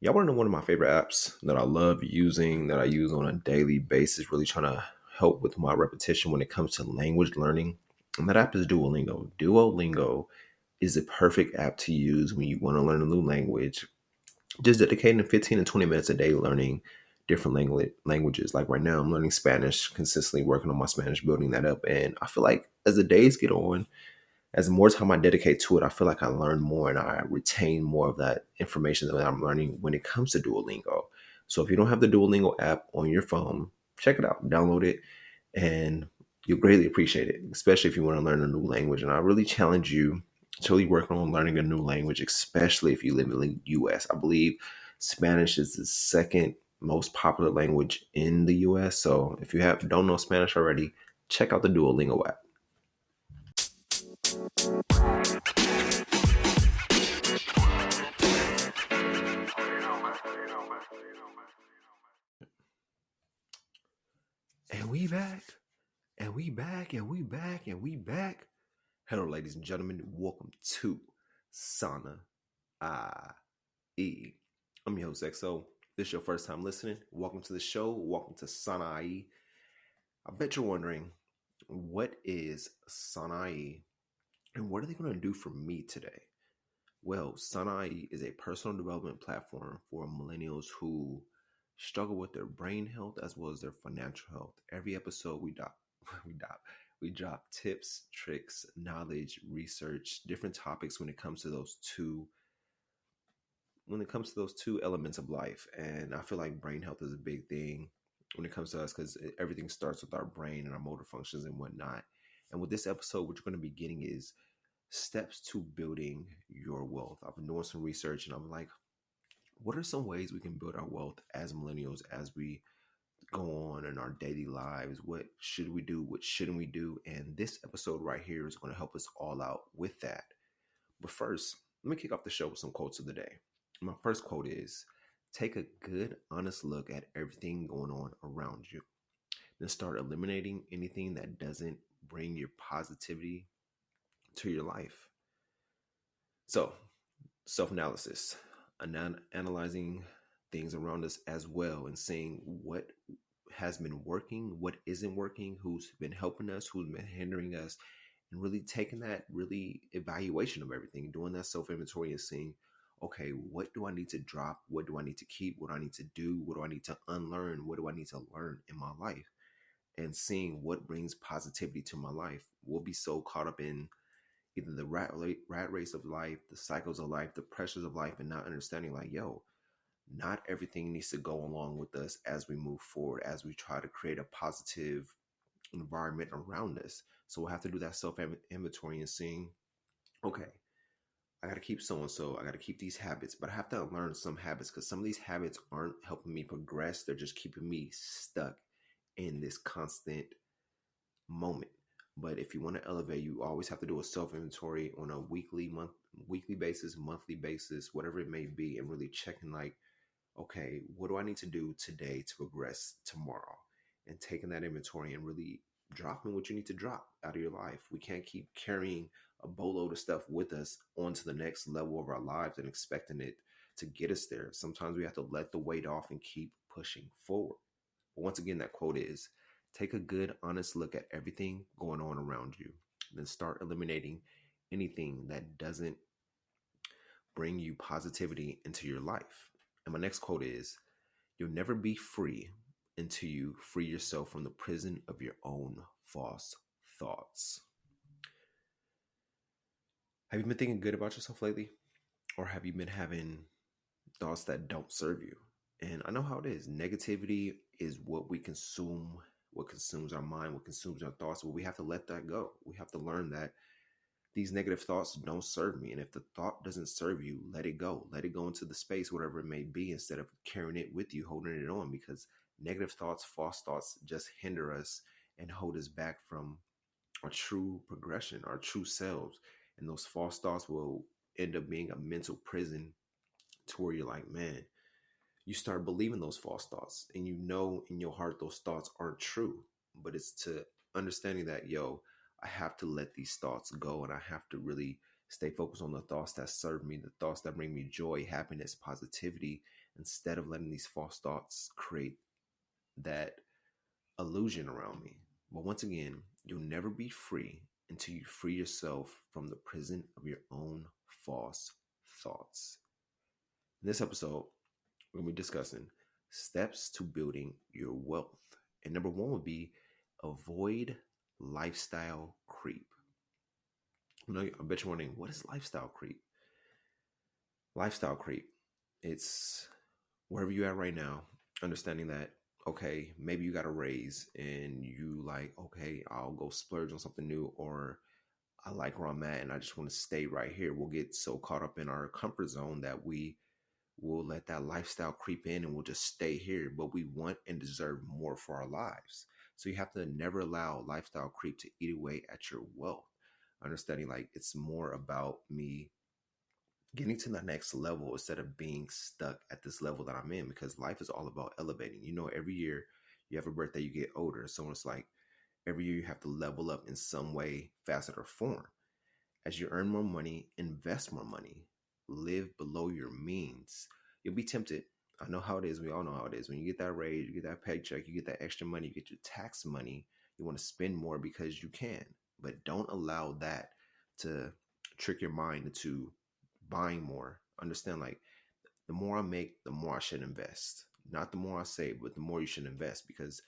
Y'all want to know one of my favorite apps that I love using, that I use on a daily basis, really trying to help with my repetition when it comes to language learning? And that app is Duolingo. Duolingo is the perfect app to use when you want to learn a new language. Just dedicating 15 to 20 minutes a day learning different languages. Like right now, I'm learning Spanish, consistently working on my Spanish, building that up. And I feel like as the days get on, as more time I dedicate to it, I feel like I learn more and I retain more of that information that I'm learning when it comes to Duolingo. So if you don't have the Duolingo app on your phone, check it out, download it, and you'll greatly appreciate it, especially if you want to learn a new language. And I really challenge you to really work on learning a new language, especially if you live in the US. I believe Spanish is the second most popular language in the US. So if you don't know Spanish already, check out the Duolingo app. And we back. And we back, and we back, and we back. Hello, ladies and gentlemen. Welcome to Sana IE. I'm your host, XO. This is your first time listening. Welcome to the show. Welcome to Sana IE. I bet you're wondering, what is Sana IE and what are they going to do for me today? Well, Sana IE is a personal development platform for millennials who struggle with their brain health as well as their financial health. Every episode we drop tips, tricks, knowledge, research, different topics when it comes to those two elements of life. And I feel like brain health is a big thing when it comes to us because everything starts with our brain and our motor functions and whatnot. And with this episode, what you're going to be getting is steps to building your wealth. I've been doing some research and I'm like, what are some ways we can build our wealth as millennials as we go on in our daily lives? What should we do? What shouldn't we do? And this episode right here is going to help us all out with that. But first, let me kick off the show with some quotes of the day. My first quote is, take a good, honest look at everything going on around you. Then start eliminating anything that doesn't bring your positivity to your life. So, self-analysis, analyzing things around us as well and seeing what has been working, what isn't working, who's been helping us, who's been hindering us, and really taking that really evaluation of everything, doing that self-inventory and seeing, okay, what do I need to drop? What do I need to keep? What do I need to do? What do I need to unlearn? What do I need to learn in my life? And seeing what brings positivity to my life. We'll be so caught up in either the rat race of life, the cycles of life, the pressures of life, and not understanding like, yo, not everything needs to go along with us as we move forward, as we try to create a positive environment around us. So we'll have to do that self-inventory and seeing, okay, I got to keep so-and-so, I got to keep these habits, but I have to unlearn some habits because some of these habits aren't helping me progress. They're just keeping me stuck in this constant moment. But if you want to elevate, you always have to do a self-inventory on a weekly basis, monthly basis, whatever it may be, and really checking like, okay, what do I need to do today to progress tomorrow? And taking that inventory and really dropping what you need to drop out of your life. We can't keep carrying a boatload of stuff with us onto the next level of our lives and expecting it to get us there. Sometimes we have to let the weight off and keep pushing forward. But once again, that quote is, take a good, honest look at everything going on around you. Then start eliminating anything that doesn't bring you positivity into your life. And my next quote is, you'll never be free until you free yourself from the prison of your own false thoughts. Have you been thinking good about yourself lately? Or have you been having thoughts that don't serve you? And I know how it is. Negativity is what we consume, what consumes our mind, what consumes our thoughts. But we have to let that go. We have to learn that these negative thoughts don't serve me. And if the thought doesn't serve you, let it go. Let it go into the space, whatever it may be, instead of carrying it with you, holding it on, because negative thoughts, false thoughts just hinder us and hold us back from our true progression, our true selves. And those false thoughts will end up being a mental prison to where you're like, man, you start believing those false thoughts and you know in your heart those thoughts aren't true. But it's to understanding that, yo, I have to let these thoughts go and I have to really Stay focused on the thoughts that serve me, the thoughts that bring me joy, happiness, positivity, instead of letting these false thoughts create that illusion around me. But once again, you'll never be free until you free yourself from the prison of your own false thoughts. In this episode, we're going to be discussing steps to building your wealth. And number one would be avoid lifestyle creep. I bet you're wondering, what is lifestyle creep? Lifestyle creep, it's wherever you're at right now, understanding that, okay, maybe you got a raise and you like, okay, I'll go splurge on something new, or I like where I'm at and I just want to stay right here. We'll get so caught up in our comfort zone that we will let that lifestyle creep in and we'll just stay here. But we want and deserve more for our lives. So you have to never allow lifestyle creep to eat away at your wealth. Understanding like it's more about me getting to the next level instead of being stuck at this level that I'm in, because life is all about elevating. Every year you have a birthday, you get older. So it's like every year you have to level up in some way, facet, or form. As you earn more money, invest more money, live below your means. You'll be tempted. I know how it is. We all know how it is. When you get that raise, you get that paycheck, you get that extra money, you get your tax money, you want to spend more because you can. But don't allow that to trick your mind into buying more. Understand, like, the more I make, the more I should invest. Not the more I save, but the more you should invest, because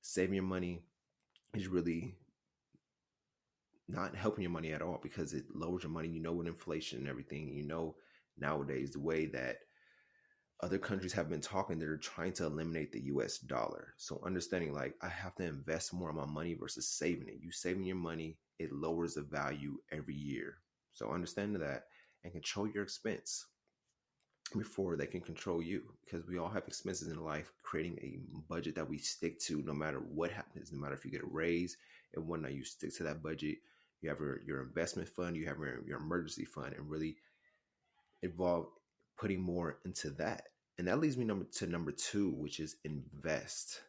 saving your money is really not helping your money at all, because it lowers your money. With inflation and everything, nowadays the way that other countries have been talking, they're trying to eliminate the US dollar. So understanding like I have to invest more of my money versus saving it. You saving your money, it lowers the value every year. So understand that and control your expense before they can control you, because we all have expenses in life. Creating a budget that we stick to no matter what happens, no matter if you get a raise and whatnot, you stick to that budget. You have your investment fund, you have your emergency fund, and really involve putting more into that. And that leads me to number two, which is invest.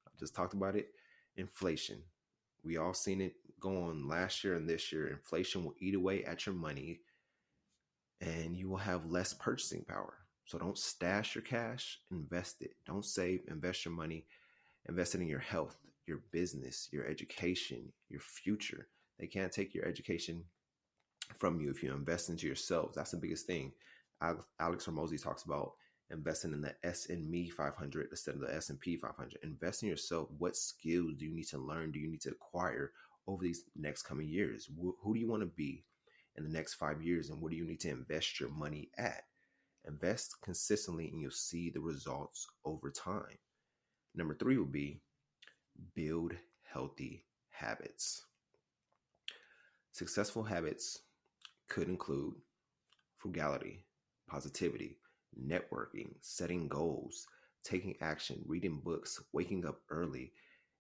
I just talked about it. Inflation. We all seen it go on last year and this year. Inflation will eat away at your money and you will have less purchasing power. So don't stash your cash, invest it. Don't save, invest your money, invest it in your health, your business, your education, your future. They can't take your education from you if you invest into yourself. That's the biggest thing. Alex Hormozi talks about investing in the S&Me 500 instead of the S&P 500. Invest in yourself. What skills do you need to learn? Do you need to acquire over these next coming years? Who do you want to be in the next 5 years? And what do you need to invest your money at? Invest consistently and you'll see the results over time. Number three would be build healthy habits. Successful habits could include frugality, positivity, networking, setting goals, taking action, reading books, waking up early.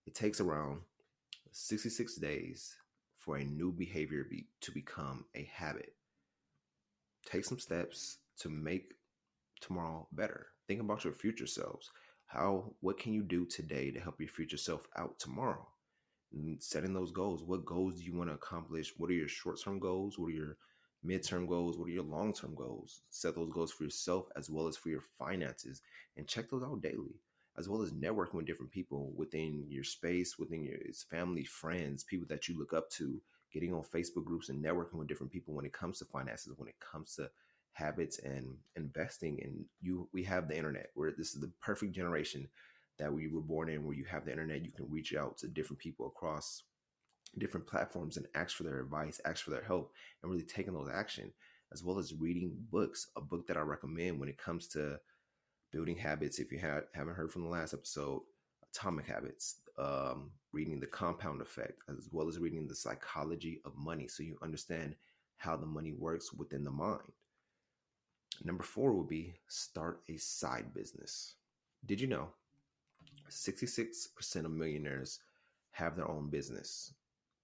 It takes around 66 days for a new behavior to become a habit. Take some steps to make tomorrow better. Think about your future selves. What can you do today to help your future self out tomorrow? And setting those goals. What goals do you want to accomplish? What are your short-term goals? What are your midterm goals? What are your long-term goals? Set those goals for yourself as well as for your finances, and check those out daily, as well as networking with different people within your space, within your family, friends, people that you look up to, getting on Facebook groups and networking with different people when it comes to finances, when it comes to habits and investing. And we have the internet, where this is the perfect generation that we were born in, where you have the internet. You can reach out to different people across different platforms and ask for their advice, ask for their help, and really taking those action, as well as reading books. A book that I recommend when it comes to building habits, if you haven't heard from the last episode, Atomic Habits, reading The Compound Effect, as well as reading The Psychology of Money, so you understand how the money works within the mind. Number four will be start a side business. Did you know 66% of millionaires have their own business?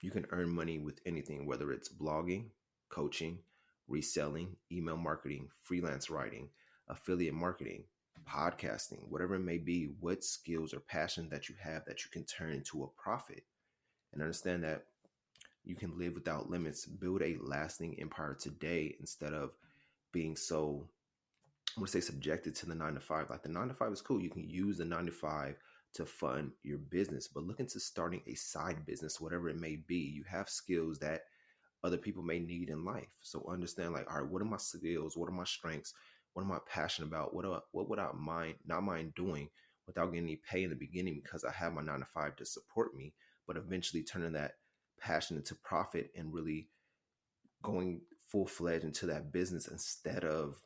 You can earn money with anything, whether it's blogging, coaching, reselling, email marketing, freelance writing, affiliate marketing, podcasting, whatever it may be. What skills or passion that you have that you can turn into a profit? And understand that You can live without limits, build a lasting empire today instead of being so, I want to say, subjected to the 9 to 5. Like the 9 to 5 is cool. You can use the 9 to 5 to fund your business, but look into starting a side business, whatever it may be. You have skills that other people may need in life. So understand, like, all right, what are my skills? What are my strengths? What am I passionate about? What would I not mind doing without getting any pay in the beginning because I have my 9 to 5 to support me, but eventually turning that passion into profit and really going full fledged into that business instead of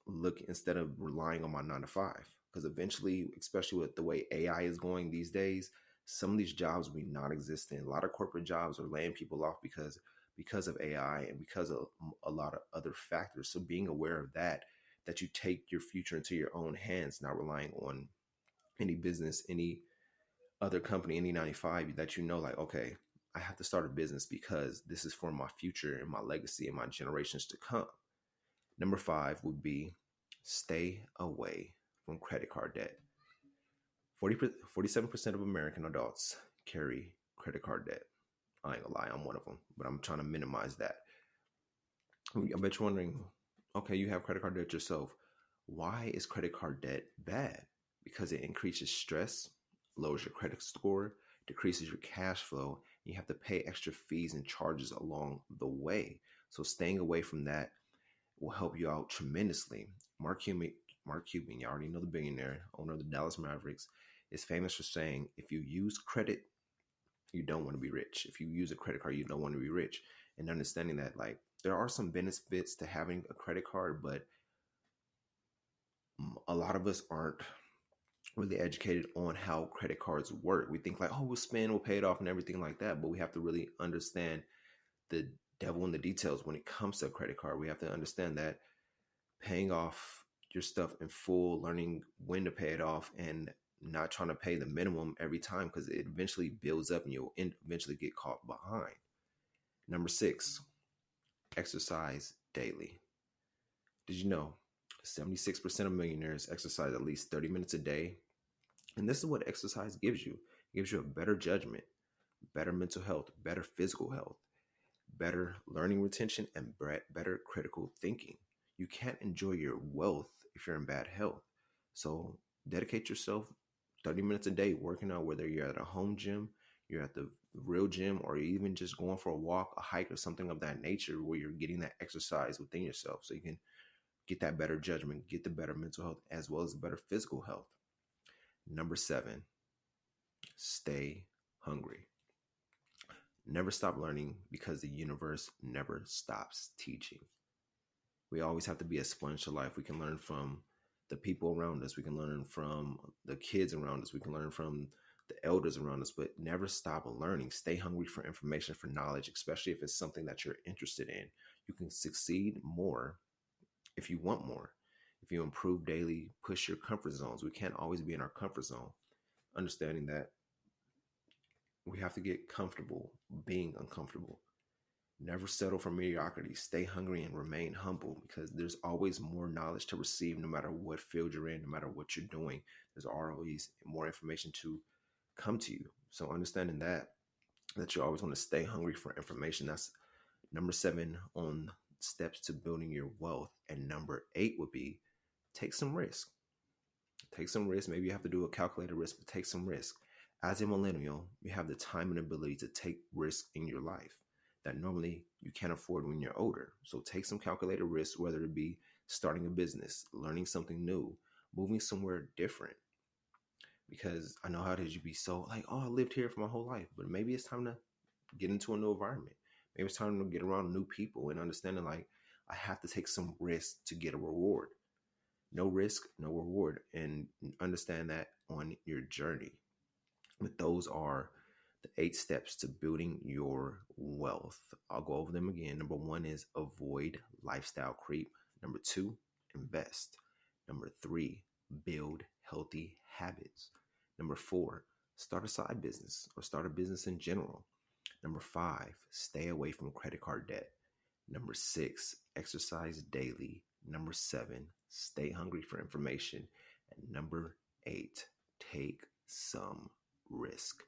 relying on my 9 to 5. Because eventually, especially with the way AI is going these days, some of these jobs will be non-existent. A lot of corporate jobs are laying people off because of AI and because of a lot of other factors. So being aware of that you take your future into your own hands, not relying on any business, any other company, any 95, that you know, like, okay, I have to start a business because this is for my future and my legacy and my generations to come. Number 5 would be stay away from credit card debt. 47% of American adults carry credit card debt. I ain't gonna lie, I'm one of them, but I'm trying to minimize that. I bet you're wondering, okay, you have credit card debt yourself. Why is credit card debt bad? Because it increases stress, lowers your credit score, decreases your cash flow. You have to pay extra fees and charges along the way. So staying away from that will help you out tremendously. Mark Cuban, you already know, the billionaire, owner of the Dallas Mavericks, is famous for saying, if you use credit, you don't want to be rich. If you use a credit card, you don't want to be rich. And understanding that, like, there are some benefits to having a credit card, but a lot of us aren't really educated on how credit cards work. We think like, oh, we'll spend, we'll pay it off and everything like that. But we have to really understand the devil in the details when it comes to a credit card. We have to understand that paying off your stuff in full, learning when to pay it off, and not trying to pay the minimum every time, because it eventually builds up and you'll eventually get caught behind. Number 6, exercise daily. Did you know 76% of millionaires exercise at least 30 minutes a day? And this is what exercise gives you. It gives you a better judgment, better mental health, better physical health, better learning retention, and better critical thinking. You can't enjoy your wealth if you're in bad health. So dedicate yourself 30 minutes a day working out, whether you're at a home gym, you're at the real gym, or even just going for a walk, a hike, or something of that nature, where you're getting that exercise within yourself so you can get that better judgment, get the better mental health, as well as the better physical health. Number 7, stay hungry. Never stop learning, because the universe never stops teaching. We always have to be a sponge to life. We can learn from the people around us. We can learn from the kids around us. We can learn from the elders around us, but never stop learning. Stay hungry for information, for knowledge, especially if it's something that you're interested in. You can succeed more if you want more. If you improve daily, push your comfort zones. We can't always be in our comfort zone. Understanding that we have to get comfortable being uncomfortable. Never settle for mediocrity. Stay hungry and remain humble, because there's always more knowledge to receive no matter what field you're in, no matter what you're doing. There's always more information to come to you. So understanding that you always want to stay hungry for information. That's number 7 on steps to building your wealth. And number 8 would be take some risk. Take some risk. Maybe you have to do a calculated risk, but take some risk. As a millennial, you have the time and ability to take risks in your life that normally you can't afford when you're older. So take some calculated risks, whether it be starting a business, learning something new, moving somewhere different. Because I know how it is, you be so like, oh, I lived here for my whole life, but maybe it's time to get into a new environment. Maybe it's time to get around new people and understanding, like, I have to take some risk to get a reward. No risk, no reward. And understand that on your journey. But those are the 8 steps to building your wealth. I'll go over them again. Number 1 is avoid lifestyle creep. Number 2, invest. Number 3, build healthy habits. Number 4, start a side business or start a business in general. Number 5, stay away from credit card debt. Number 6, exercise daily. Number 7, stay hungry for information. And number 8, take some risk.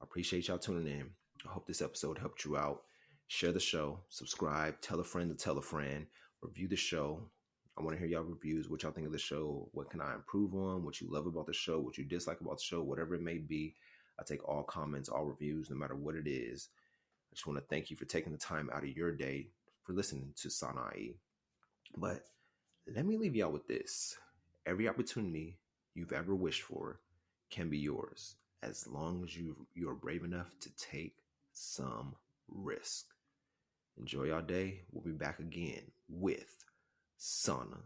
I appreciate y'all tuning in. I hope this episode helped you out. Share the show, subscribe, tell a friend to tell a friend, review the show. I want to hear y'all reviews, what y'all think of the show, what can I improve on, what you love about the show, what you dislike about the show, whatever it may be. I take all comments, all reviews, no matter what it is. I just want to thank you for taking the time out of your day for listening to Sanai. But let me leave y'all with this. Every opportunity you've ever wished for can be yours as long as you're brave enough to take some risk. Enjoy your day. We'll be back again with Sana.